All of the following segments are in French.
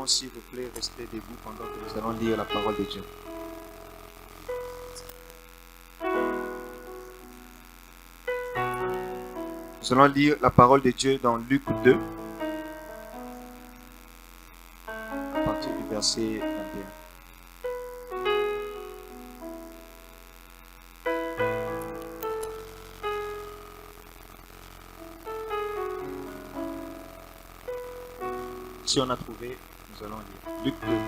s'il vous plaît, rester debout pendant que nous allons lire la parole de Dieu. Nous allons lire la parole de Dieu dans Luc 2, à partir du verset 21. Si on a trouvé, nous allons lire. Luc 2, 21.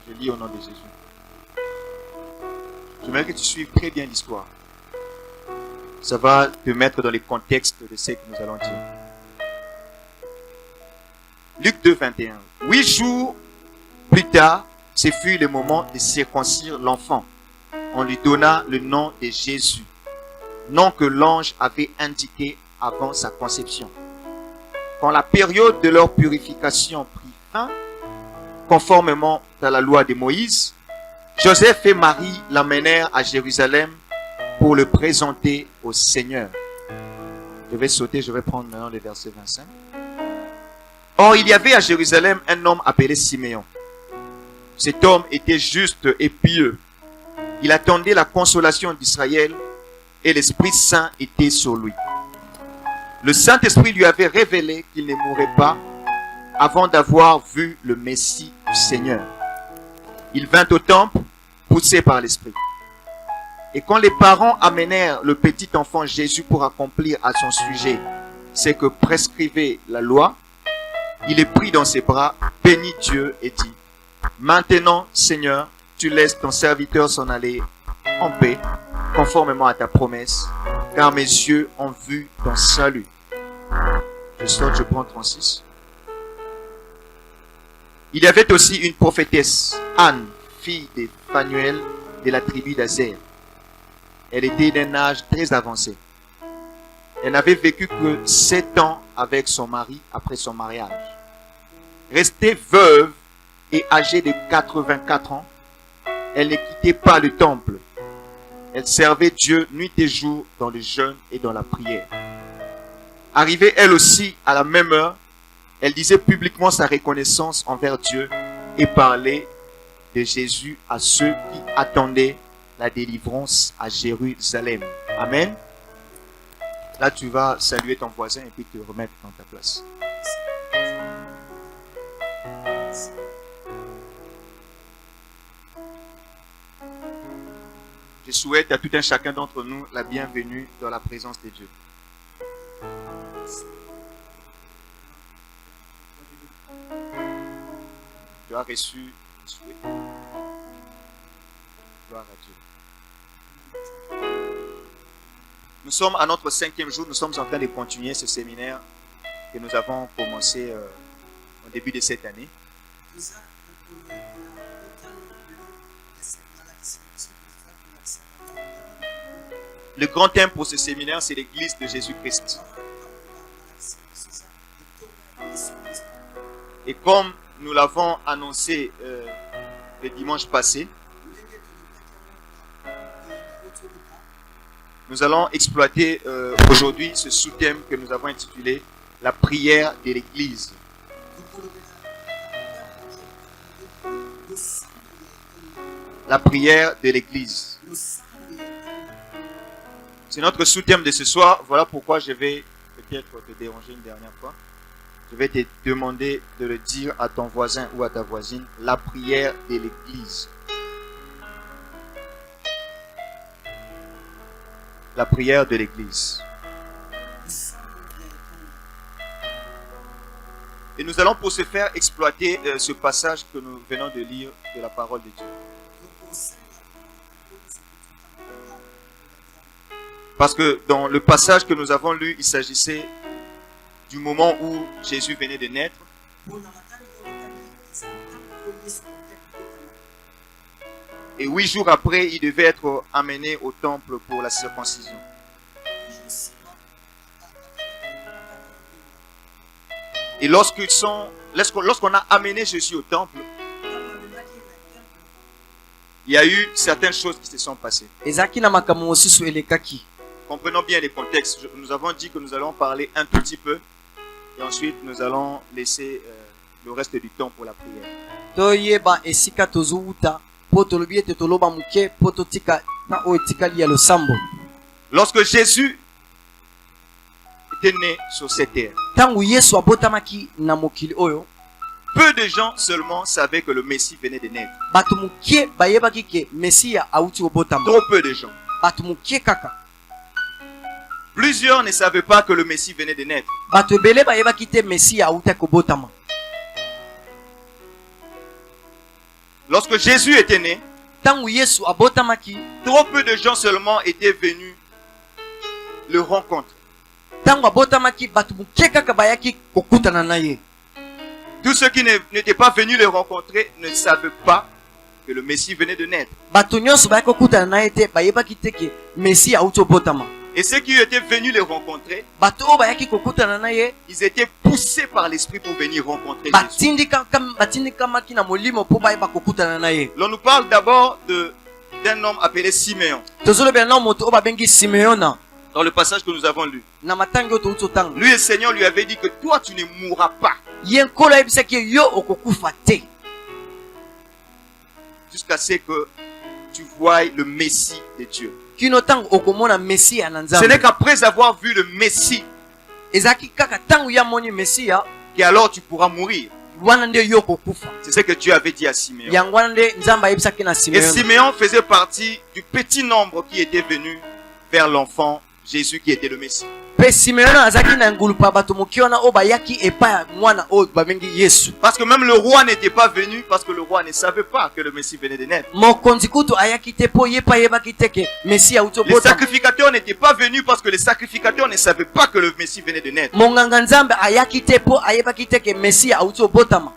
Je lis au nom de Jésus. J'aimerais que tu suives très bien l'histoire. Ça va te mettre dans les contextes de ce que nous allons dire. Luc 2, 21. 8 jours plus tard, ce fut le moment de circoncire l'enfant. On lui donna le nom de Jésus, nom que l'ange avait indiqué avant sa conception. Quand la période de leur purification prit fin, conformément à la loi de Moïse, Joseph et Marie l'emmenèrent à Jérusalem pour le présenter au Seigneur. Je vais sauter, je vais prendre maintenant le verset 25. Or, il y avait à Jérusalem un homme appelé Siméon. Cet homme était juste et pieux. Il attendait la consolation d'Israël et l'Esprit Saint était sur lui. Le Saint-Esprit lui avait révélé qu'il ne mourrait pas avant d'avoir vu le Messie du Seigneur. Il vint au temple, poussé par l'Esprit. Et quand les parents amenèrent le petit enfant Jésus pour accomplir à son sujet ce que prescrivait la loi, il est pris dans ses bras, bénit Dieu et dit, « Maintenant, Seigneur, tu laisses ton serviteur s'en aller en paix, conformément à ta promesse, car mes yeux ont vu ton salut. » Je saute, je prends 36. Il y avait aussi une prophétesse, Anne, fille de Phanuel, de la tribu d'Azer. Elle était d'un âge très avancé. Elle n'avait vécu que 7 ans avec son mari après son mariage. Restée veuve et âgée de 84 ans, elle ne quittait pas le temple. Elle servait Dieu nuit et jour dans le jeûne et dans la prière. Arrivée elle aussi à la même heure, elle disait publiquement sa reconnaissance envers Dieu et parlait de Jésus à ceux qui attendaient la délivrance à Jérusalem. Amen. Là, tu vas saluer ton voisin et puis te remettre dans ta place. Je souhaite à tout un chacun d'entre nous la bienvenue dans la présence de Dieu. Tu as reçu le souhait. Gloire à Dieu. Nous sommes à notre 5e jour, nous sommes en train de continuer ce séminaire que nous avons commencé au début de cette année. Le grand thème pour ce séminaire, c'est l'Église de Jésus-Christ. Et comme nous l'avons annoncé le dimanche passé, nous allons exploiter aujourd'hui ce sous-thème que nous avons intitulé « La prière de l'Église ». La prière de l'Église. C'est notre sous-thème de ce soir. Voilà pourquoi je vais peut-être te déranger une dernière fois. Je vais te demander de le dire à ton voisin ou à ta voisine. La prière de l'Église. La prière de l'Église. Et nous allons pour ce faire exploiter ce passage que nous venons de lire de la parole de Dieu. Parce que dans le passage que nous avons lu, il s'agissait du moment où Jésus venait de naître. Et 8 jours après, il devait être amené au temple pour la circoncision. Et lorsqu'on a amené Jésus au temple, il y a eu certaines choses qui se sont passées. Comprenons bien les contextes. Nous avons dit que nous allons parler un tout petit peu et ensuite nous allons laisser le reste du temps pour la prière. toyeba esika tozuuta po tolobi ete toloba muke po totika na oyo etikali ya losambo. Lorsque Jésus était né sur cette terre, Tangu Yesu abotamaki na mokili oyo, peu de gens seulement savaient que le Messie venait de naître. bato muke bayebaki ke Mesia auti obotama. Trop peu de gens. Bato muke kaka. Plusieurs ne savaient pas que le Messie venait de naître. Bato ebele bayebaki te Mesia auti kobotama. Lorsque Jésus était né, Tangu Yesu abotamaki, trop peu de gens seulement étaient venus le rencontrer. tangu abotamaki bato muke kaka bayaki kokutana na ye. Tous ceux qui n'étaient pas venus le rencontrer ne savaient pas que le Messie venait de naître. Bato nyonso bayaki kokutana na ye te bayebaki te ke Mesia auti obotama. Et ceux qui étaient venus le rencontrer, Bato oyo bayaki kokutana na ye ils étaient poussés par l'Esprit pour venir rencontrer Jésus. batindikamaki na molimo po bayeba kokutana na ye. L'on nous parle d'abord d'un homme appelé Siméon. Tozolobela na moto oyo babengi Simeona Dans le passage que nous avons lu. na matangi oyo touti otanga. Lui, le Seigneur lui avait dit que toi, tu ne mourras pas. Ye nkolo ayebisaki ye, yo okokufa te Jusqu'à ce que tu voies le Messie de Dieu. kino ntango okomona Mesia na Ce n'est Nzambe. qu'après avoir vu le Messie Ezalaki kaka ntango ye amoni Mesia qu'alors tu pourras mourir. wana nde yo okokufa. C'est ce que Dieu avait dit à Siméon. Yango wana nde Nzambe ayebisaki na Et Simeona. Siméon faisait partie du petit nombre qui était venu vers l'enfant Jésus qui était le Messie. Pe Simeona azalaki na ngulupa bato moke wana oyo bayaki epai ya mwana oyo babengi Yesu. Parce que même le roi n'était pas venu parce que le roi ne savait pas que le Messie venait de naître. Mokonzi kutu ayaki te po ye pa ayebaki te ke Mesia auti Les obotama. sacrificateurs n'étaient pas venus parce que les sacrificateurs ne savaient pas que le Messie venait de naître. Monganga Nzambe ayaki te po ayebaki te ke Mesia auti obotama.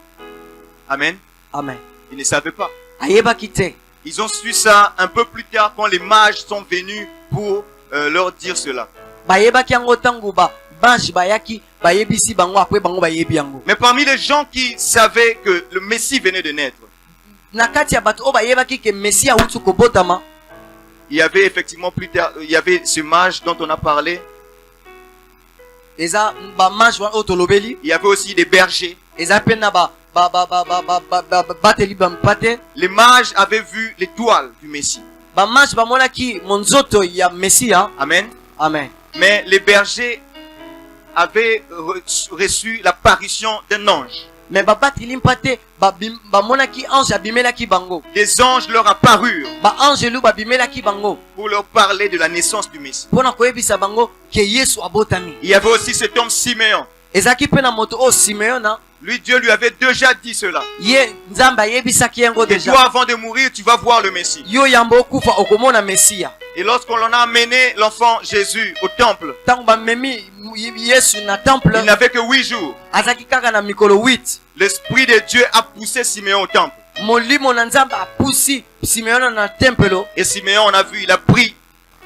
Amen. Amen. Ils ne savaient pas. Ayebaki te. Ils ont su ça un peu plus tard quand les mages sont venus pour leur dire cela. Bayebaki yango tangu ba banshi bayaki bayebisi bango apres bango bayebi yango. Mais parmi les gens qui savaient que le Messie venait de naître, Na kati ya bato oyo bayebaki ke Mesia auti kobotama, il y avait effectivement plus tard, il y avait ce mage dont on a parlé. eza ba manche wana oyo tolobeli, Il y avait aussi des bergers. eza pe na bateli bampate. Les mages avaient vu l'étoile du Messie. Ba manche bamonaki monzoto ya Mesia. Amen. Amen. Mais les bergers avaient reçu l'apparition d'un ange. Mais babateli mpate bamonaki ange abimelaki bango. Des anges leur apparurent Ba ange lu babimelaki bango pour leur parler de la naissance du Messie. mpona koyebisa bango ke Yesu abotami. Il y avait aussi cet homme Siméon. Ezalaki pe na moto oyo Simeona, Lui, Dieu lui avait déjà dit cela. ye Nzambe ayebisaki yango Que deja. toi, avant de mourir, tu vas voir le Messie. Yo yamba okufa okomona Mesia. Et lorsqu'on en a amené l'enfant Jésus au temple, Tango bamemi Yesu na temple, il n'avait que 8 jours. azalaki kaka na mikolo 8. L'Esprit de Dieu a poussé Siméon au temple. Molimo na Nzambe apusi Simeona na tempelo. Et Siméon, on a vu, il a pris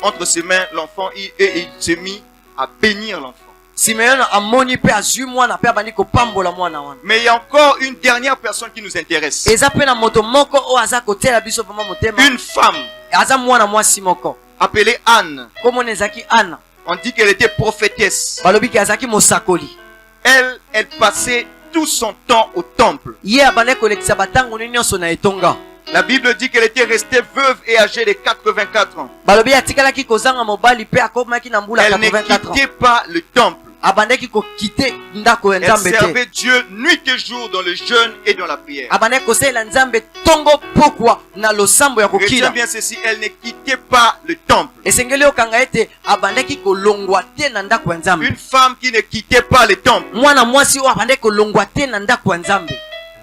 entre ses mains l'enfant et il s'est mis à bénir l'enfant. Simeona amoni pe azwi mwana pe abandi kopambola mwana wana. Mais il y a encore une dernière personne qui nous intéresse. Eza pe na moto moko oyo aza kotela biso pama motema. Une femme Aza mwana mwasi moko. appelée Anne. Komona ezalaki Ana. On dit qu'elle était prophétesse. Balobi ke azalaki mosakoli. Elle passait tout son temps au temple. Ye abandi kolekisa batango ne nyonso na etonga. La Bible dit qu'elle était restée veuve et âgée de 84 ans. Balobi atikalaki kozanga mobali pe akomaki na mbula Elle ne 84 ans. quittait pas le temple. Abandaki kokite ndako ya Elle Nzambe te. servait Dieu nuit et jour dans le jeûne et dans la prière. Abandaki kosalela Nzambe tongo pokwa na losambo ya Retiens kokila. bien ceci, elle ne quittait pas le temple. Esengeli okanga ete abandaki kolongwa te na ndako ya Nzambe. Une femme qui ne quittait pas le temple, Mwana mwasi oyo abandaki kolongwa te na ndako ya Nzambe.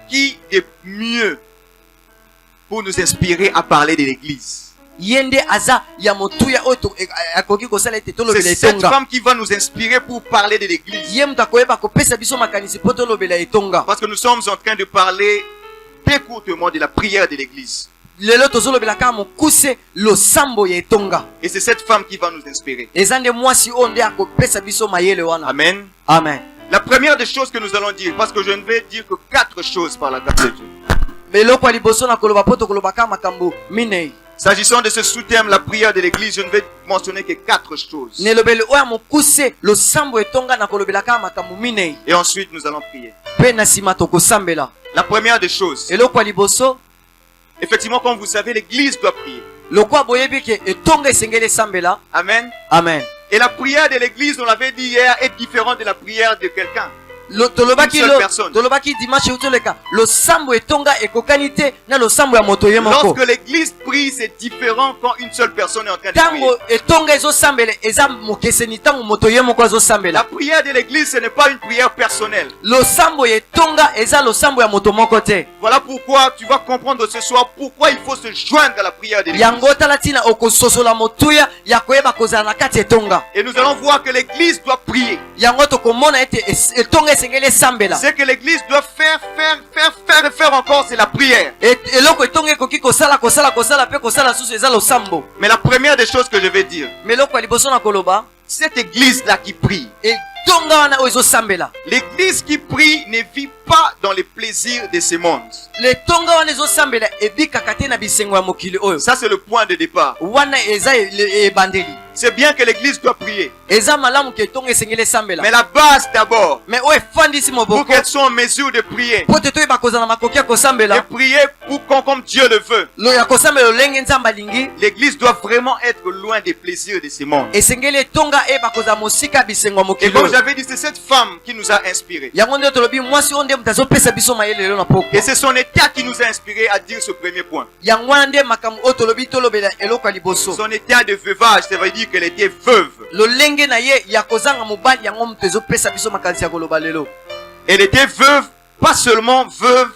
qui est mieux pour nous inspirer à parler de l'église? Yende aza ya motuya oyo akoki kosala ete C'est tolobela cette etonga. femme qui va nous inspirer pour parler de l'église. Ye mutu akoyeba kopesa biso makanisi po tolobela etonga. Parce que nous sommes en train de parler très courtement de la prière de l'église. Lelo tozolobela kaka mokuse losambo ya etonga. Et c'est cette femme qui va nous inspirer. Eza nde mwasi oyo nde akopesa biso mayele wana. Amen. Amen. La première des choses que nous allons dire, parce que je ne vais dire que 4 choses par la grâce de Dieu. Eloko ya liboso na koloba po tokoloba kaka makambo minei. S'agissant de ce sous-thème, la prière de l'église, je ne vais mentionner que 4 choses. nelobeli oyo mokuse losambo etonga na kolobelaka makambo minei Et ensuite, nous allons prier. mpe na nsima tokosambela. La première des choses, Eloko ya liboso effectivement, comme vous savez, l'église doit prier. lokwa boyebi ke etonga esengeli esambela. Amen. Amen. Et la prière de l'église, on l'avait dit hier, est différente de la prière de quelqu'un. Tolobaki Une seule personne. tolobaki dimanche utoleka losambo etonga ekokani te na losambo ya moto ye moko. Lorsque l'église prie, c'est différent quand une seule personne est en train de prier. Tango etonga ezosambela eza mokeseni tango moto ye moko La azosambela. prière de l'église, ce n'est pas une prière personnelle. Losambo etonga eza losambo ya moto moko te. Voilà pourquoi tu vas comprendre ce soir pourquoi il faut se joindre à la prière de l'église. Yango tala tina okososola motuya ya koyeba kozala na kati etonga. Et nous allons voir que l'église doit prier. Yango tokomona ete etonga esengeli esambela. Ce que l'église doit faire encore, c'est la prière. Eloko etonga ekoki kosala pe kosala susu eza losambo. Mais la première des choses que je vais dire, Mais eloko ya liboso na koloba cette église-là qui prie, etonga wana oyo ezosambela. l'église qui prie ne vit pas dans les plaisirs de ce monde. Letonga wana ezosambela ebikaka te na bisengo ya mokili oyo. Ça, c'est le point de départ. Wana eza ebandeli. C'est bien que l'église doit prier. Eza malamu ke etonga esengeli esambela. Mais la base d'abord, Mais oyo efandisi pour moboko qu'elles soient en mesure de prier. po te toyeba kozala na makoki ya Et kosambela prier comme Dieu le veut. lo ya kosambela lolenge nzambe alingi. L'église doit vraiment être loin des plaisirs de ce monde. Esengeli etonga eba kozala mosika ya bisengo ya Et mokili comme oyo. j'avais dit, c'est cette femme qui nous a inspirés. Yango nde tolobi mwasi oyo nde moto azopesa biso mayele lelo na poko. Et c'est son état qui nous a inspirés à dire ce premier point. Yango wana nde makambo oyo tolobi tolobela eloko ya liboso. Son état de veuvage, ça veut dire qu'elle était veuve. Lolenge na ye ya kozanga mobali yango moto ezopesa biso makanisi ya koloba lelo. Elle était veuve, pas seulement veuve,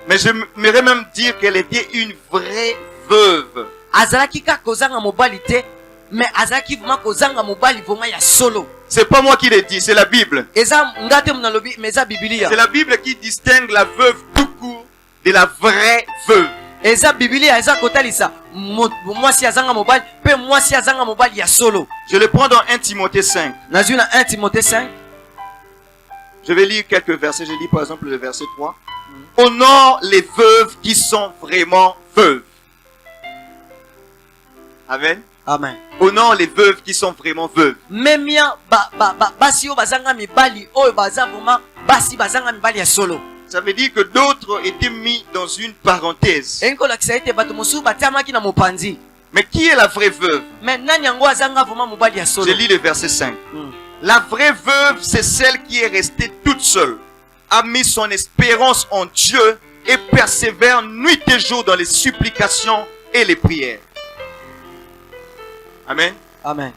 mais j'aimerais même dire qu'elle était une vraie veuve. Azalaki ka kozanga mobali te, mais azalaki vraiment kozanga mobali vraiment ya solo. C'est pas moi qui le dis, c'est la Bible. Eza ngate muna lobi mais eza Biblia. C'est la Bible qui distingue la veuve tout court de la vraie veuve. Eza Biblia eza kotalisa mwasi azanga mobali pe mwasi azanga mobali ya solo. Je le prends dans 1 Timothée 5. Nazwi na 1 Timothée 5. Je vais lire quelques versets. Je lis par exemple le verset 3. Honore les veuves qui sont vraiment veuves. Amen. Amen. Honore les veuves qui sont vraiment veuves. Memia basi yo bazanga mibali oyo baza vraiment basi bazanga mibali ya solo. Ça veut dire que d'autres étaient mis dans une parenthèse. Enko lakisa ete bato mosusu batiamaki na mopanzi. Mais qui est la vraie veuve? Mais nani yango azanga vraiment mobali ya solo. Je lis le verset 5. La vraie veuve, c'est celle qui est restée toute seule, a mis son espérance en Dieu et persévère nuit et jour dans les supplications et les prières. Amen. Amen.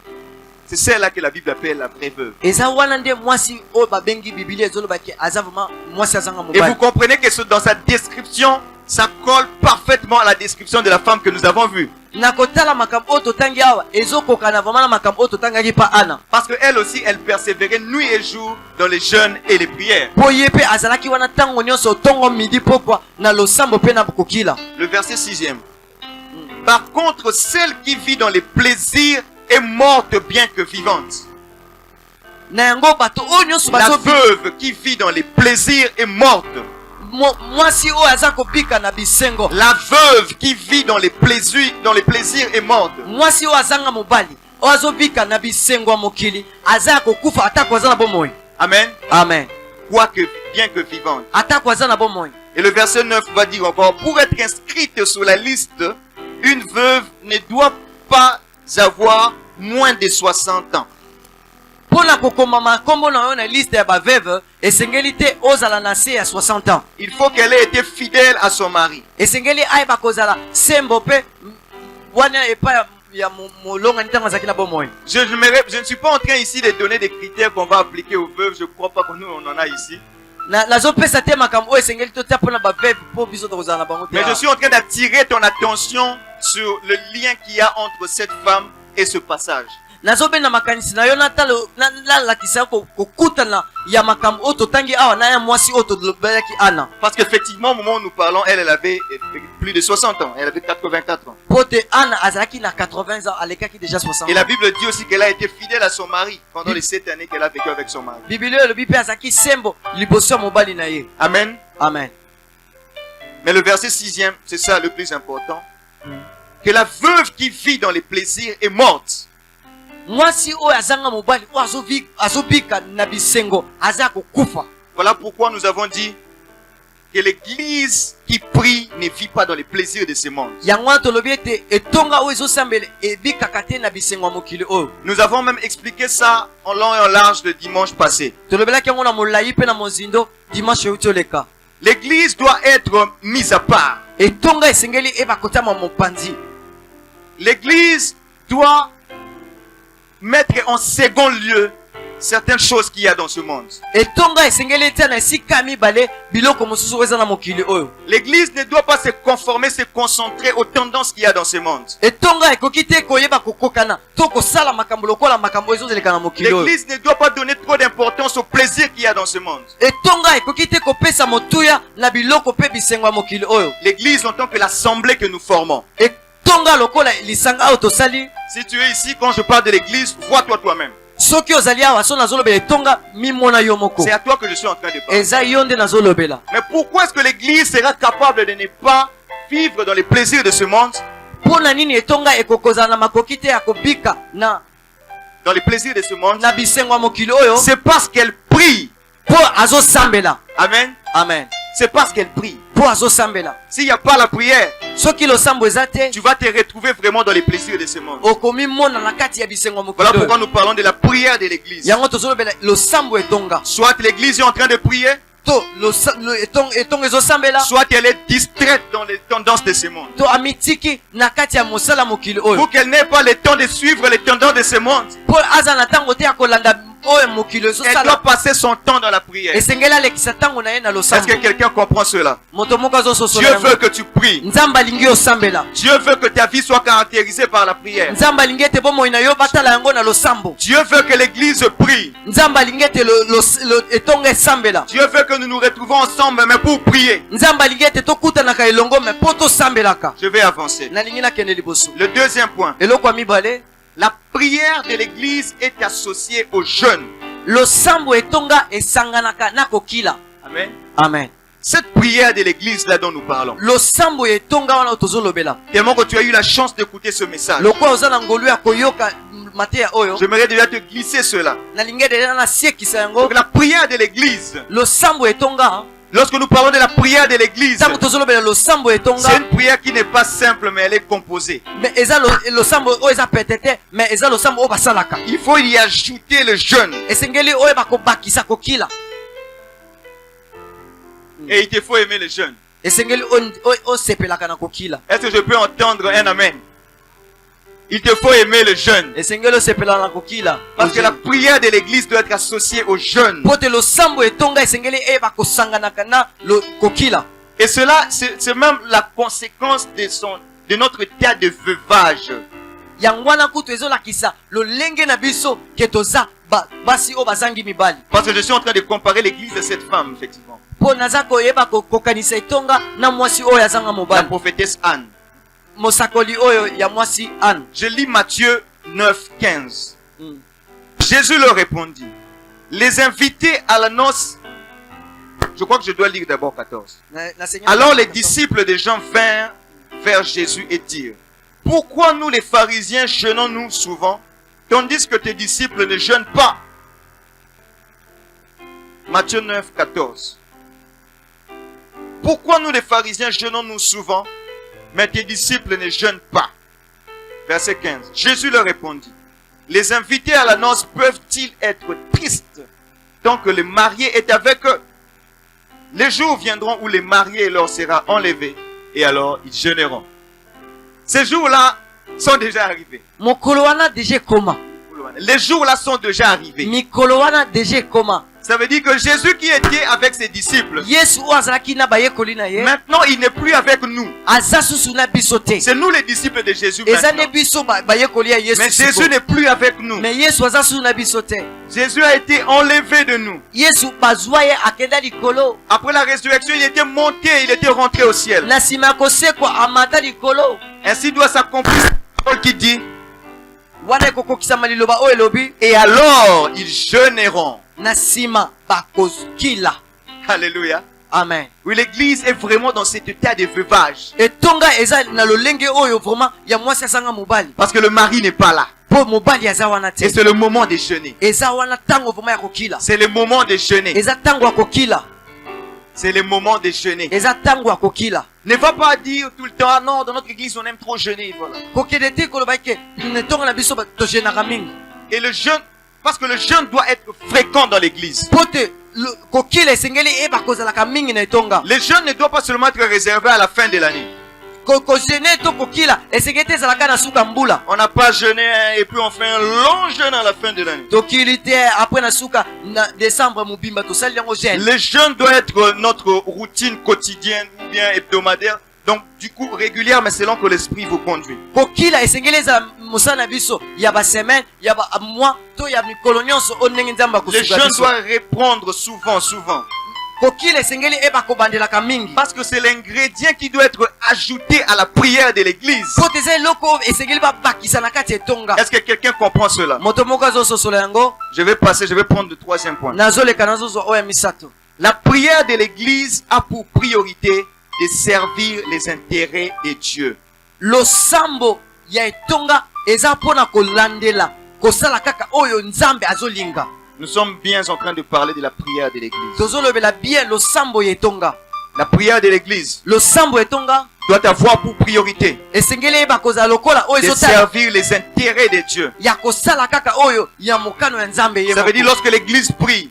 C'est celle-là que la Bible appelle la vraie veuve. Eza wana nde mwasi oyo babengi Biblia ezolobaki aza vraiment mwasi azanga Et vous mobali. comprenez que dans sa description, ça colle parfaitement à la description de la femme que nous avons vue. Na kotala makambo oyo totangi awa ezokokana vraiment na makambo oyo totangaki pa Ana. Parce qu'elle aussi, elle persévérait nuit et jour dans les jeûnes et les prières. Po ye pe azalaki wana tango nyonso tongo midi pokwa na losambo pe na kokila. Le verset 6e. Par contre, celle qui vit dans les plaisirs est morte bien que vivante. Na yango bato oyo nyonso La bazo veuve qui vit dans les plaisirs est morte. mwasi oyo aza kobika na bisengo. La veuve qui vit dans les plaisirs est morte. Mwasi oyo azanga mobali oyo azobika na bisengo ya mokili aza kokufa atako aza na bomoi. Amen. Amen. Quoique bien que vivante. Atako aza na bomoi. Et le verset 9 va dire encore, pour être inscrite sur la liste, une veuve ne doit pas avoir moins de 60 ans. Pona kokomama kombo na yo na liste ya baveuve esengeli te ozala na se ya 60 ans. Il faut qu'elle ait été fidèle à son mari. Esengeli ayeba kozala sembo pe wana epa ya molonga ntango azalaki na bomoi. Je ne suis pas en train ici de donner des critères qu'on va appliquer aux veuves. Je ne crois pas que nous on en a ici. Nazopesa te makambo oyo esengeli totia mpona baveuve po biso tokozala na bango te. Mais je suis en train d'attirer ton attention sur le lien qu'il y a entre cette femme et ce passage. Nazobenda makanisi na yo nalalakisa kokutana ya makambo oyo totangi awa na ya mwasi oyo tolobelaki Ana. Parce qu'effectivement, au moment où nous parlons, elle avait plus de 60 ans. Elle avait 84 ans. Pote Ana azalaki na 80 ans, alekaki déjà 60 ans. Et la Bible dit aussi qu'elle a été fidèle à son mari pendant les 7 années qu'elle a vécu avec son mari. Biblia elobi pe azalaki sembo liboso ya mobali na ye. Amen. Amen. Mais le verset 6e, c'est ça le plus important. que la veuve qui vit dans les plaisirs est morte. mwasi oyo azanga mobali oyo azobika na bisengo aza kokufa. Voilà pourquoi nous avons dit que l'église qui prie ne vit pas dans les plaisirs de ce monde. yango wana tolobi ete etonga oyo ezosambela ebikaka te na bisengo ya mokili oyo. Nous avons même expliqué ça en long et en large le dimanche passé. tolobelaki yango na molai mpe na mozindo dimanche euti oleka. L'église doit être mise à part. etonga esengeli ebakotama mopanzi. L'église doit mettre en second lieu certaines choses qu'il y a dans ce monde. etonga esengeli etia na esika mibale biloko mosusu oyo eza na mokili oyo. L'église ne doit pas se conformer, se concentrer aux tendances qu'il y a dans ce monde. etonga ekoki te koyeba kokokana to kosala makambo lokola makambo ezozeleka na mokili oyo. L'église ne doit pas donner trop d'importance au plaisir qu'il y a dans ce monde. etonga ekoki te kopesa motuya na biloko mpe bisengo ya mokili oyo. L'église en tant que l'assemblée que nous formons. etonga lokola lisanga oyo tosali. Si tu es ici, quand je parle de l'église, vois-toi toi-même. soki ozali awa so nazolobela etonga mimona yo moko. C'est à toi que je suis en train de parler. eza yo nde nazolobela. Mais pourquoi est-ce que l'église sera capable de ne pas vivre dans les plaisirs de ce monde? mpo na nini etonga ekokozala na makoki te ya kobika Dans les plaisirs de ce monde? na bisengo ya mokili oyo. C'est parce qu'elle prie. mpo azosambela. Amen. amen. C'est parce qu'elle prie. mpo azosambela. S'il n'y a pas la prière, soki losambo eza te tu vas te retrouver vraiment dans les plaisirs de ce monde. okomi mona na kati ya bisengo ya mokili Voilà oyo. pourquoi nous parlons de la prière de l'église. yango tozolobela losambo etonga. Soit l'église est en train de prier, to etonga ezosambela. soit elle est distraite dans les tendances de ce monde. to amitiki na kati ya mosala mokili oyo. Pour qu'elle n'ait pas le temps de suivre les tendances de ce monde, mpo aza na ntango te ya kolanda oyo mokili elle doit ezosala. passer son temps dans la prière. esengeli alekisa ntango na ye na Est-ce losambo. que quelqu'un comprend cela? moto moko Dieu azososola veut yango. que tu pries. nzambe alingi osambela. Dieu veut que ta vie soit caractérisée par la prière. nzambe alingi ete bomoi na yo batala yango na losambo. Dieu veut que l'église prie. nzambe alingi ete etonga esambela. Dieu veut que nous nous retrouvons ensemble, mais pour prier. nzambe alingi ete tokutanaka elongo me mpo tosambelaka. Je vais avancer. nalingi nakende liboso. Le deuxième point. eloko ya mibale, La prière de l'église est associée aux jeûnes. losambo etonga esanganaka na kokila. Amen. amen. Cette prière de l'église là dont nous parlons. losambo etonga wana tozolobela. Tellement que tu as eu la chance d'écouter ce message. lokola oza na ngolu ya koyoka mateya oyo. J'aimerais déjà te glisser cela. nalingi deja nasiekisa yango. Donc la prière de l'église. losambo etonga. Lorsque nous parlons de la prière de l'église, ntango tozolobela losambo etonga. c'est une prière qui n'est pas simple, mais elle est composée. mais eza losambo oyo eza pete te mais eza losambo oyo basalaka. Il faut y ajouter le jeûne. esengeli oyo bakobakisa kokila. Et il te faut aimer le jeûne. esengeli osepelaka na kokila. Est-ce que je peux entendre un amen? Il te faut aimer le jeûne. esengeli osepelaka na kokila. Parce que la prière de l'église doit être associée au jeûne. po te losambo etonga esengeli eyeba kosanganaka na kokila. Et cela, c'est même la conséquence de notre état de veuvage. yango wana kutu ezolakisa lolenge na biso ke toza basi oyo bazangi mibali. Parce que je suis en train de comparer l'église de cette femme, effectivement. po naza koyeba kokanisa etonga na mwasi oyo azanga La mobali. prophétesse Anne. mosakoli oyo ya mwasi Anne. Je lis Matthieu 9, 15. Jésus leur répondit, les invités à la noce. Je crois que je dois lire d'abord 14. Alors les disciples de Jean vinrent vers Jésus et dirent, pourquoi nous les pharisiens jeûnons-nous souvent, tandis que tes disciples ne jeûnent pas? Matthieu 9, 14. Pourquoi nous les pharisiens jeûnons-nous souvent, mais tes disciples ne jeûnent pas? Verset 15. Jésus leur répondit, les invités à la noce peuvent-ils être tristes tant que le marié est avec eux? Les jours viendront où les mariés leur sera enlevé et alors ils jeûneront. Ces jours-là sont déjà arrivés. mokolo wana deja ekoma. Les jours-là sont déjà arrivés. mikolo wana deja ekoma. Ça veut dire que Jésus qui était avec ses disciples, yesu oyo azalaki na bayekoli na ye maintenant il n'est plus avec nous. aza susu na biso te. C'est nous les disciples de Jésus eza nde maintenant. biso bayekoli ya yesu Mais siko. Jésus n'est plus avec nous. mais yesu aza susu na biso te. Jésus a été enlevé de nous. yesu bazwa ye akenda likolo. Après la résurrection, il était monté, il était rentré au ciel. na nsima ya kosekwa amata likolo. Ainsi doit s'accomplir cette parole qui dit, wana ekokokisama liloba oyo elobi et alors ils jeûneront. na nsima bakozikila. Alléluia. Amen. Oui, l'église est vraiment dans cet état de veuvage. Etonga eza na lolenge oyo vraiment ya mwasi asanga mobali. Parce que le mari n'est pas là. Po mobali aza wana Et te. c'est le moment de jeûner. Eza wana tango vraiment ya kokila. C'est le moment de jeûner. Eza tango ya kokila. C'est le moment de jeûner. Eza tango ya kokila. Ne va pas dire tout le temps, ah non, dans notre église, on aime trop jeûner. Voilà. Kokede te koloba ke netonga na biso to jenaka mingi. Et le jeûne, parce que le jeûne doit être fréquent dans l'église. Pote kokila esengeli eba kozalaka mingi na etonga. Le jeûne ne doit pas seulement être réservé à la fin de l'année. Kozene to kokila esengeli te ezalaka na suka mbula. On n'a pas jeûné hein, et puis on fait un long jeûne à la fin de l'année. Tokili te après na suka na décembre mobimba to sali yango jeûne. Le jeûne doit être notre routine quotidienne ou bien hebdomadaire. Donc du coup régulière mais selon que l'esprit vous conduit. Kokila esengeli ezala mosana biso ya ba semaine ya ba mois to ya mikolo nyonso onenge nzamba Le kosuka jeûne biso. doit répondre souvent. Kokila esengeli eba kobandelaka mingi. Parce que c'est l'ingrédient qui doit être ajouté à la prière de l'église. Pote eza eloko esengeli babakisa na kati etonga. Est-ce que quelqu'un comprend cela? Moto moko azososola yango Je vais prendre le troisième point. nazoleka nazozwa oyo ya misato. La prière de l'église a pour priorité de servir les intérêts de Dieu. Losambo ya etonga eza mpona kolandela kosala kaka oyo nzambe azolinga. Nous sommes bien en train de parler de la prière de l'église. Tozolobela bien losambo ya etonga. La prière de l'église Losambo ya etonga doit avoir pour priorité esengeli eba kozala lokola oyo de ezotala servir les intérêts de Dieu. ya kosala kaka oyo ya mokano ya nzambe ye Ça veut dire moko. lorsque l'église prie,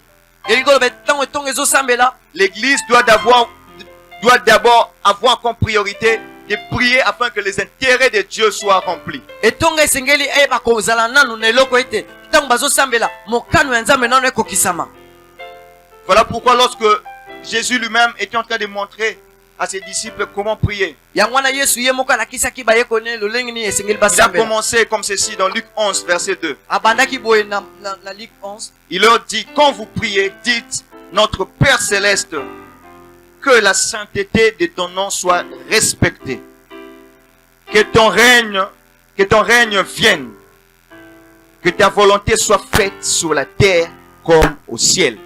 Elingi koloba ntango etonga ezosambela l'église doit d'abord avoir comme priorité de prier afin que les intérêts de Dieu soient remplis. etonga esengeli eba kozala nanu na eloko ete ntango bazosambela mokano ya nzambe nano ekokisama. Voilà pourquoi lorsque Jésus lui-même était en train de montrer à ses disciples comment prier, yango wana yesu ye moko alakisaki bayekoni lolenge nini esengeli il a basambela. commencé comme ceci dans Luc 11 verset 2. Abandaki boye na Luc 11. Il leur dit, quand vous priez, dites, notre Père Céleste, que la sainteté de ton nom soit respectée. Que ton règne vienne. Que ta volonté soit faite sur la terre comme au ciel.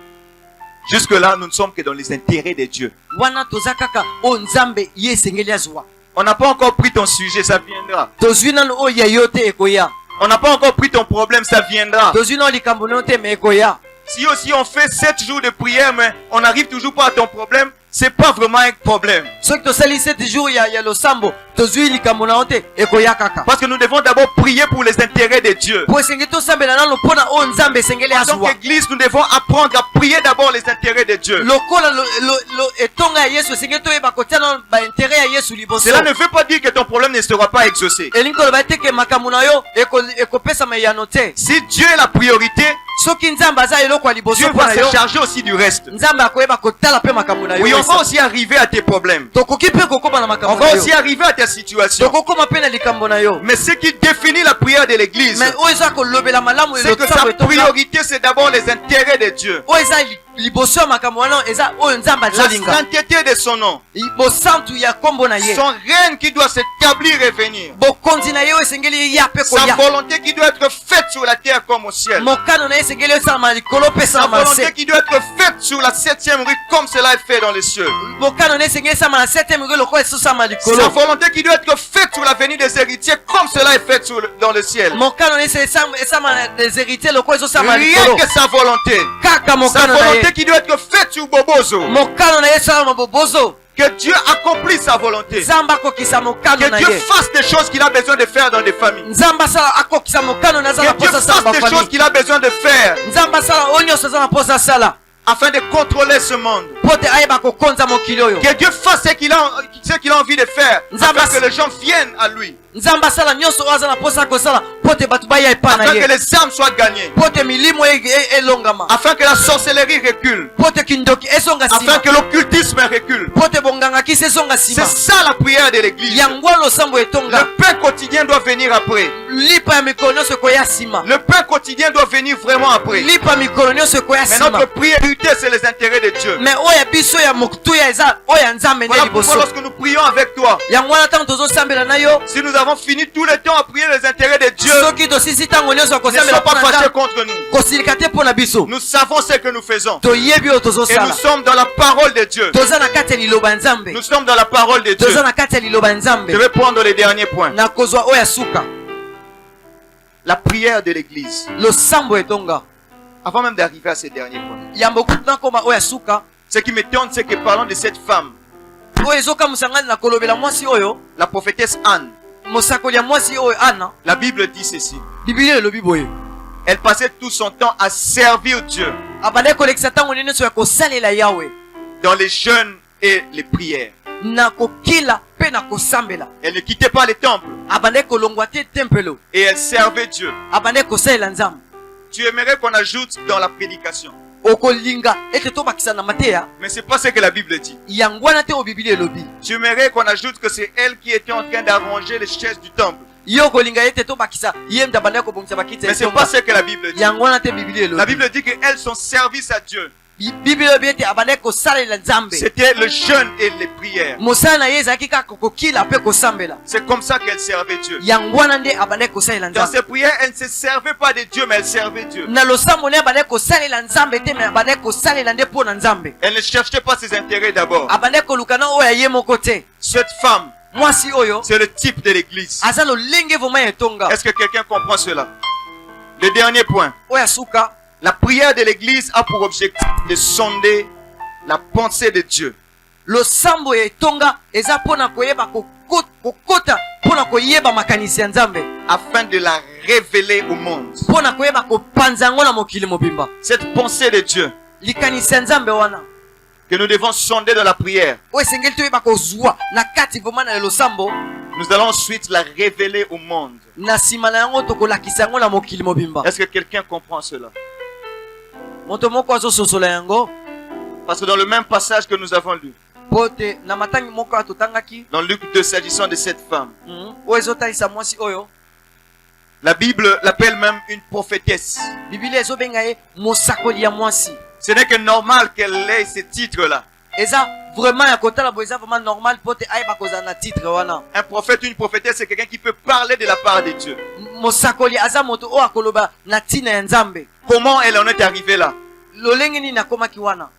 Jusque-là, nous ne sommes que dans les intérêts de Dieu. Wana toza kaka o nzambe ye esengeli azwa. On n'a pas encore pris ton sujet, ça viendra. Tozwi nanu oyo ya yo te ekoya. On n'a pas encore pris ton problème, ça viendra. Tozwi nanu likambo no te me ekoya. Si aussi on fait 7 jours de prière, mais on n'arrive toujours pas à ton problème, c'est pas vraiment un problème. Soki tosali 7 jours ya losambo tozwi likambo na yo te ekoya kaka. Parce que nous devons d'abord prier pour les intérêts de Dieu. Po esengeli tosambela nanu mpona oyo nzambe esengeli En tant azwa. qu'église, nous devons apprendre à prier d'abord les intérêts de Dieu. Lokola etonga ya yesu esengeli toyeba kotia nanu baintere ya yesu liboso. Cela ne veut pas dire que ton problème ne sera pas exaucé. elingi koloba ete ke makambo na yo ekopesama eyano te. Si Dieu est la priorité, Soki nzambe aza eloko ya liboso Dieu va mpona se yo charger aussi du reste. nzambe akoyeba kotala mpe makambo na yo. Oui, on va aussi arriver à tes problèmes. tokoki mpe kokoma na On makambo va na yo. aussi arriver à tes situations. tokokoma mpe na likambo na yo. Mais ce qui définit la prière de l'église, mais oyo eza kolobela malamu c'est que sa priorité, c'est d'abord les intérêts de Dieu. oyo eza liboso ya makambo wana eza oyo nzambe La azolinga. sainteté de son nom. bosantu ya kombo na ye. Son règne qui doit s'établir et venir. bokonzi na ye oyo esengeli ya mpe Sa koya. volonté qui doit être faite sur la terre comme au ciel. mokano na ye esengeli esalama na likolo mpe Sa esalama na volonté se. qui doit être faite sur la 7e rue comme cela est fait dans les cieux. mokano na ye esengeli esalama na 7e rue lokola esosalama na Sa likolo. volonté qui doit être faite sur la venue des héritiers comme cela est fait dans le ciel. mokano na ye esalama na des héritiers lokola ezosalama na Rien likolo. que sa volonté. kaka Sa mokano na volonté ye. qui doit être faite sur Bobozo. mokano na ye esalama bobozo. Que Dieu accomplisse sa volonté. nzambe akokisa mokano Que na Dieu ye. fasse des choses qu'il a besoin de faire dans des familles. nzambe asala akokisa mokano na aza na Que Dieu mposa asala fasse des choses bafamille. qu'il a besoin de faire nzambe asala oyo nyonso aza na mposa asala afin de contrôler ce monde. mpo te ayeba kokonza mokili oyo. Que Dieu fasse ce qu'il a envie de faire afin que les gens viennent à lui. nzambe asala nyonso oyo aza na mposa ya kosala mpo te bato baya epai na Afin que ye. les âmes soient gagnées. mpo te milimo elongama. Afin que la sorcellerie recule. mpo te kindoki ezonga Afin nsima. que l'occultisme recule. mpo te bongangakisi ezonga C'est nsima. ça la prière de l'église. yango losambo etonga. Le pain quotidien doit venir après. lipa ya mikolo nyonso ekoya nsima. Le pain quotidien doit venir vraiment après. lipa mikolo nyonso ekoya Mais nsima. notre prière priorité, c'est les intérêts de Dieu. mais oyo biso ya mokutuya eza oyo ya nzambe nde Voilà pourquoi liboso lorsque nous prions avec toi, yango wana ntango tozosambela na yo si nous avons fini tout le temps à prier les intérêts de Dieu, soki tosisi ntango nyonso ya ne sois kosambela pas mpo na fâché nzambe contre nous. kosilika te mpo na biso Nous savons ce que nous faisons. toyebi oyo Et nous tozosala sommes dans la parole de Dieu. toza na kati ya liloba ya nzambe Nous sommes dans la parole de Dieu. toza na kati ya liloba ya nzambe Je vais prendre les derniers points. na kozwa oyo ya suka La prière de l'église. losambo etonga Avant même d'arriver à ces derniers points. yambo kutu nakoma oyo ya suka Ce qui m'étonne, c'est que parlant de cette femme, oyo ezokamwisa ngani na kolobela mwasi oyo la prophétesse Anne, mosakoli ya mwasi oyo ana la Bible dit ceci. biblia elobi boye Elle passait tout son temps à servir Dieu abandaki kolekisa ntango nini nyonso ya kosalela yawe dans les jeûnes et les prières. na kokila mpe na kosambela Elle ne quittait pas les temples abandaki kolongwa te tempelo et elle servait Dieu. abandaki kosalela nzambe Tu aimerais qu'on ajoute dans la prédication. okolinga ete tobakisa na mateya Mais c'est pas ce que la Bible dit. yango wana te oyo biblia elobi Tu aimerais qu'on ajoute que c'est elle qui était en train d'arranger les chaises du temple. yo kolinga ete tobakisa ye mta abandaki kobongisa bakiti ya Mais c'est etonga. pas ce que la Bible dit. yango wana te biblia La elobi Bible dit qu'elle, son service à Dieu, biblia elobi ete abandaki kosalela nzambe c'était le jeûne et les prières. mosala na ye ezalaki kaka kokila mpe kosambela C'est comme ça qu'elle servait Dieu. yango wana nde abandaki kosalela Dans nzambe ses prières, elle ne se servait pas de Dieu, mais elle servait Dieu. na losambo nde abandaki kosalela nzambe te me abandaki kosalela nde mpo na nzambe Elle ne cherchait pas ses intérêts d'abord. abandaki koluka na oyo ya ye moko te Cette femme, mwasi oyo c'est le type de l'église. aza lolenge vraimen ya etonga Est-ce que quelqu'un comprend cela? Le dernier point. oyo ya suka La prière de l'église a pour objectif de sonder la pensée de Dieu. losambo ya etonga eza mpona koyeba kokota mpona koyeba makanisi ya nzambe afin de la révéler au monde. mpona koyeba kopanza yango na mokili mobimba Cette pensée de Dieu likanisi ya nzambe wana que nous devons sonder dans la prière, oyo esengeli toyeba kozwa na kati vraimen na losambo nous allons ensuite la révéler au monde. na nsima na yango tokolakisa yango na mokili mobimba Est-ce que quelqu'un comprend cela? moto moko azososola yango Parce que dans le même passage que nous avons lu, po te na matangi moko oyo totangaki dans Luc 2, s'agissant de cette femme, oyo ezotalisa mwasi oyo la Bible l'appelle même une prophétesse. biblia ezobenga ye mosakoli ya mwasi Ce n'est que normal qu'elle ait ce titre-là. eza vraiment ya kotala boye eza vraiment normal po te ayeba kozala na titre wana Un prophète, une prophétesse, c'est quelqu'un qui peut parler de la part de Dieu. mosakoli aza moto oyo akoloba na ntina ya nzambe Comment elle en est arrivée là? lolenge nini akomaki wana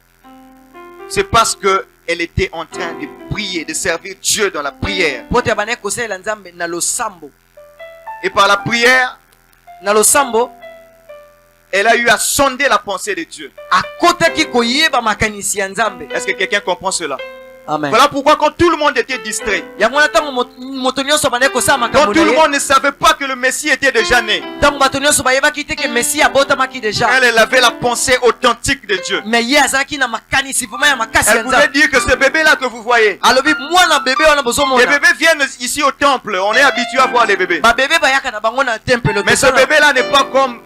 C'est parce qu'elle était en train de prier, de servir Dieu dans la prière. po te abandaki kosalela nzambe na losambo Et par la prière, na losambo elle a eu à sonder la pensée de Dieu. akotaki koyeba makanisi ya nzambe Est-ce que quelqu'un comprend cela? amen Voilà pourquoi quand tout le monde était distrait, yango wana ntango moto nyonso abandaki kosala quand makambo tout na le ye monde ne savait pas que le Messie était déjà né, ntango bato nyonso bayebaki te ke mesi abotamaki deja elle avait la pensée authentique de Dieu. me ye azalaki na makanisi vraimen ya makasi ya Elle pouvait nzambe dire que ce bébé-là que vous voyez, alobi mwana bebe wana les bozomona bébés viennent ici au temple, on est habitué à voir les bébés. babebe bayaka na bango na tempelo Mais ce bébé-là n'est pas comme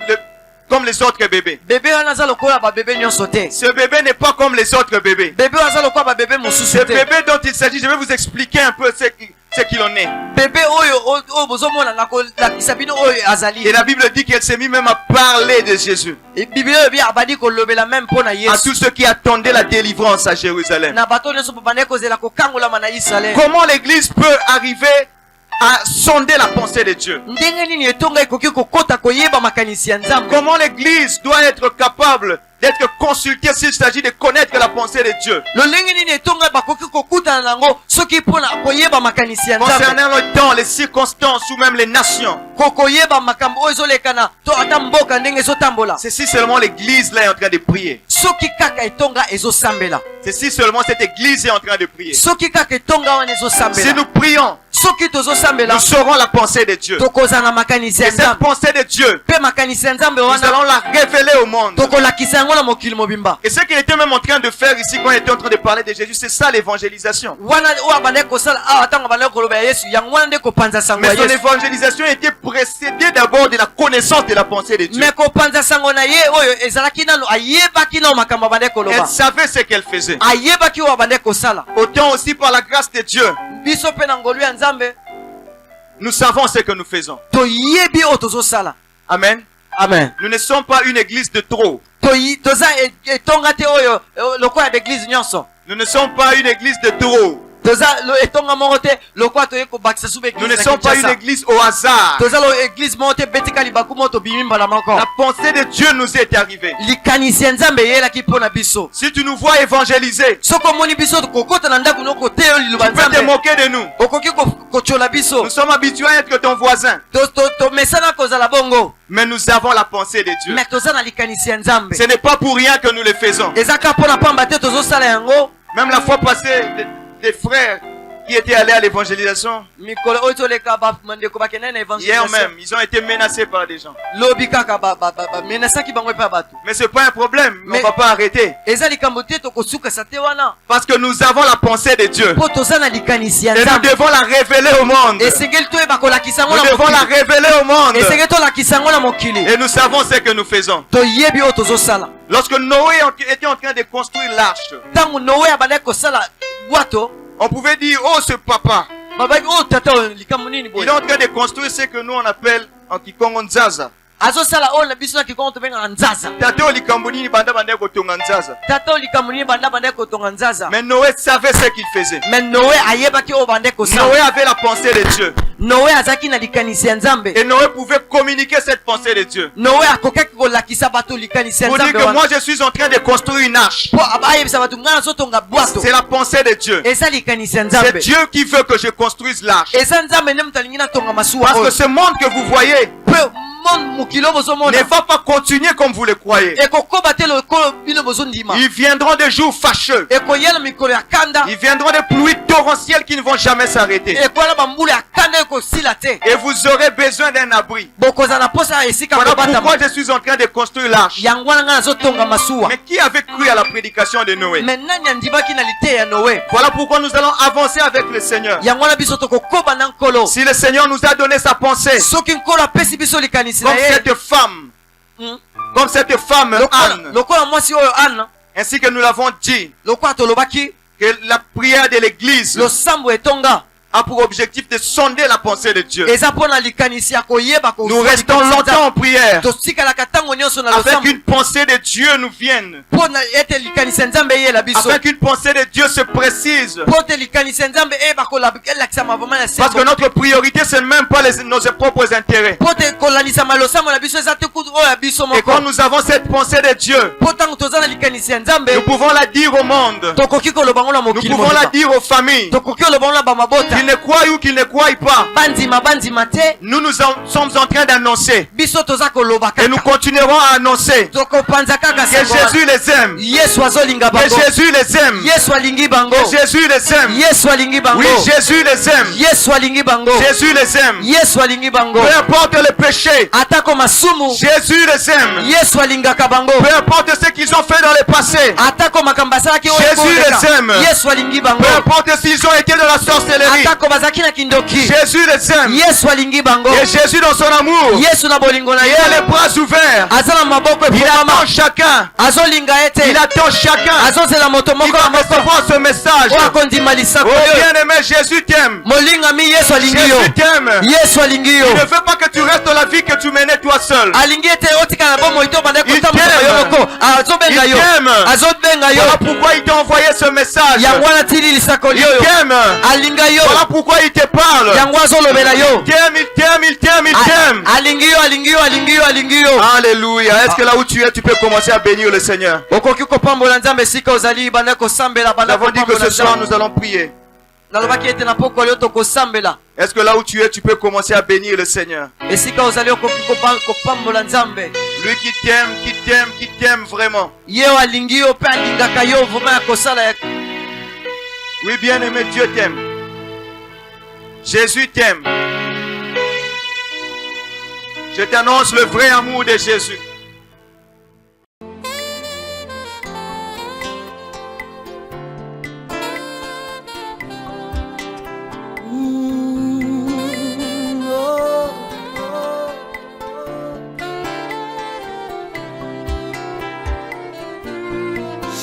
les autres bébés. bebe wana aza lokola babebe nyonso te Ce bébé n'est pas comme les autres bébés. bebe oyo aza lokola babebe Ce mosusu te bébé dont il s'agit, je vais vous expliquer un peu ce qu'il en est. bebe oyo bozomona na kolakisa bino oyo azali Et la Bible dit qu'elle s'est mise même à parler de Jésus biblia oyo bi abandi kolobela meme mpo na à yesu tous ceux qui attendaient la délivrance à Jérusalem. na bato nyonso babandaki kozela kokangolama na israele Comment l'église peut arriver à sonder la pensée de Dieu? ndenge nini etonga ekoki kokota koyeba makanisi ya nzambe Comment l'église doit être capable d'être consultée s'il s'agit de connaître la pensée de Dieu? lolenge nini etonga bakoki kokutana nango soki mpona koyeba makanisi ya nzambe Concernant le temps, les circonstances ou même les nations. kokoyeba makambo oyo ezolekana to ata mboka ndenge ezotambola C'est si seulement l'église là est en train de prier. soki kaka etonga ezosambela C'est si seulement cette église est en train de prier. soki kaka etonga wana Si ezosambela nous prions, soki tozosambela nous saurons la pensée de Dieu. tokozala na makanisi Et ya cette nzambe pensée de Dieu, mpe makanisi ya nzambe nous wana allons la révéler au monde. tokolakisa yango na mokili mobimba Et ce qu'il était même en train de faire ici quand il était en train de parler de Jésus, c'est ça l'évangélisation. wana oyo abandaki kosala awa ntango abandaki koloba ya yesu yango wana nde kopanza sango ya Mais son yesu évangélisation était précédée d'abord de la connaissance de la pensée de Dieu. me kopanza sango na ye oyo ezalaki nano ayebaki nano makambo abandaki Elle koloba savait ce qu'elle faisait. ayebaki oyo abandaki kosala Autant aussi par la grâce de Dieu, biso mpe na ngolu ya nzambe nous savons ce que nous faisons. toyebi oyo tozosala Amen. amen Nous ne sommes pas une église de trop. toza etonga te oyo lokola d'église nyonso. Nous ne sommes pas une église de taureaux. Toza etonga moko te lokola toye kobakisa sube église. Nous ne sommes pas une église au hasard. Toza lo église moko te betika libaku moto bimimba la moko. La pensée de Dieu nous est arrivée. Likanisi ya Nzambe eyelaki mpo na biso. Si tu nous vois évangéliser, Soko omoni biso kokota na ndako noko te oyo liloba tu peux te Nzambe. moquer de nous. Okoki kochola biso. Nous sommes habitués à être ton voisin. Mesana kozala bongo. Mais nous avons la pensée de Dieu. Mais toza na likanisi ya Nzambe. Ce n'est pas pour rien que nous le faisons. Ezaka mpo na pamba te tozosala yango. Même la fois passée, des frères qui étaient allés à l'évangélisation, Mikolo oyo toleka bandeko bakende na hier evangelisation. même, ils ont été menacés par des gens. Lobi kaka menasaki bango epa bato. Mais ce n'est pas un problème, Mais- on ne va pas arrêter. Eza likambo te tokosukasa te wana. Parce que nous avons la pensée de Dieu. Po toza na likanisi ya Et nous Nzambe. devons la révéler au monde. Esengeli toyeba kolakisa yango Nous na devons la mokili. révéler au monde. Esengeli tolakisa yango na mokili. Et nous savons ce que nous faisons. Toyebi oyo tozosala. Lorsque Noé était en train de construire l'arche, Ntango Noe abandaki kosala bwato, on pouvait dire, oh ce papa, babaki oyo tata oyo likambo nini il boye. est en train de construire ce que nous on appelle en Kikongo Nzaza. Azosala oyo na biso na kikongo tobengaka nzaza. Tata o likambo nini banda banda kotonga Nzaza. Tata oyo likambo nini bandaki kotonga nzaza. Mais Noé savait ce qu'il faisait. Mais Noe ayebaki oyo bandaki Noé kosala. avait la pensée de Dieu. Noe azalaki na likanisi ya Nzambe. Et Noé pouvait communiquer cette pensée de Dieu. Noe akokaki kolakisa bato likanisi ya Pour dire Nzambe que wana. moi je suis en train de construire une arche. Po ayebisa bato ngai nazotonga bwato. C'est la pensée de Dieu. Eza likanisi ya C'est Nzambe. Dieu qui veut que je construise l'arche. Eza Nzambe nde moto alingi natonga masuwa Parce que oyo. ce monde que vous voyez Pe mokili oyo bozomona ne va pas continuer comme vous le croyez. ekokoba te lokolo bino bozondima. Ils viendront des jours fâcheux. Ekoyela mikolo ya kanda. Ils viendront des pluies torrentielles qui ne vont jamais s'arrêter. Ekoyela bambula ya kanda ekosila te. Et vous aurez besoin d'un abri. Bokozala posa esika Voilà kobata. pourquoi je suis en train de construire l'arche. Yango wana ngai nazotonga masuwa. Mais qui avait cru à la prédication de Noé? Mais nani andimaki na lite ya Noe. Voilà pourquoi nous allons avancer avec le Seigneur. Yango wana biso tokokoba na nkolo. Si le Seigneur nous a donné sa pensée, Soki nkolo apesi biso likanisi na comme ye. cette femme, Hmm. comme cette femme Anne, Lokola mwasi oyo Anne. ainsi que nous l'avons dit, Lokola tolobaki. que la prière de l'église Losambo etonga. a pour objectif de sonder la pensée de Dieu. Eza mpona likanisi ya koyeba ko. Nous restons longtemps en prière tosikalaka ntango nyonso na afin losambo. qu'une pensée de Dieu nous vienne, Mpona ete likanisi ya Nzambe eyela biso. afin qu'une pensée de Dieu se précise. Po te likanisi ya Nzambe eyeba kolakisama vraiment ya Parce que sembo. notre priorité, c'est même pas nos propres intérêts. Po te kolanisama losambo na biso eza te kutu oyo ya biso Et quand moko. nous avons cette pensée de Dieu, Po ntango toza na likanisi ya Nzambe. nous pouvons la dire au monde. Tokoki koloba ngo na Nous mokili pouvons la mobimba. dire aux familles. Tokoki koloba ngo na bamabota. Qu'ils ne croient ou qu'ils ne croient pas. Bandima te. Nous sommes en train d'annoncer. Biso toza koloba Et nous kaka. continuerons à annoncer Tokopanza kaka que sango wana. Jésus les aime. Yesu azolinga Que bango. Jésus les aime. Yesu alingi bango. Que Jésus les aime. Yesu alingi bango. Oui, Jésus les aime. Yesu alingi bango. Jésus les aime. Yesu alingi bango. Peu importe le péché, Atako masumu. Jésus les aime. Yesu alingaka bango. Peu importe ce qu'ils ont fait dans le passé, Atako makambo asalaki oyo Jésus ekoleka. les aime. Yesu alingi bango. peu importe s'ils ont été dans la sorcellerie, Atako bazalaki na kindoki. Jésus les aime. Yesu alingi bango. Et Jésus dans son amour, Yesu na bolingo na il ye. a les bras ouverts. Aza na maboko Il epongama. attend chacun. Azolinga ete. Il attend chacun Azozela moto qui moko va na moko. recevoir ce message. Oyo akondima lisako Oh yo. bien-aimé, Jésus t'aime. Molingami Yesu alingi yo. Jésus t'aime. Yesu alingi yo. Il ne veut pas que tu restes dans la vie que tu menais toi seul. Alingi ete otika na bomoi to bande Il kotambuka t'aime. yo moko. Azobenga Il yo. t'aime. Azobenga yo. Voilà pourquoi il t'a envoyé ce message. Yango wana tili lisako Il yo. t'aime. Alinga yo. Voilà pourquoi il te parle. Yango azolobela yo. Il t'aime, il t'aime, il t'aime, il t'aime. Alingi yo, alingi yo, alingi yo, alingi yo. Alléluia. Est-ce que là où tu es, tu peux commencer à bénir le Seigneur? Okoki kopambola Nzambe esika ozali banda kosambela Nous banda avons dit que kopambola ce soir Nzambe. nous allons prier. Nalobaki ete na pokolo yo tokosambela. Est-ce que là où tu es, tu peux commencer à bénir le Seigneur? Esika ozali okoki kopambola Nzambe. Lui qui t'aime, qui t'aime, qui t'aime vraiment. Ye oyo alingi yo mpe alingaka yo vraiment ya kosala ya. Oui, bien-aimé, Dieu t'aime. Jésus t'aime. Je t'annonce le vrai amour de Jésus.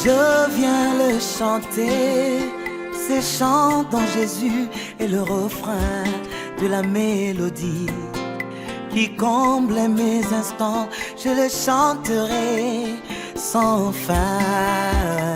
Je viens le chanter, ces chants dont Jésus est le refrain de la mélodie qui comble mes instants. Je le chanterai sans fin.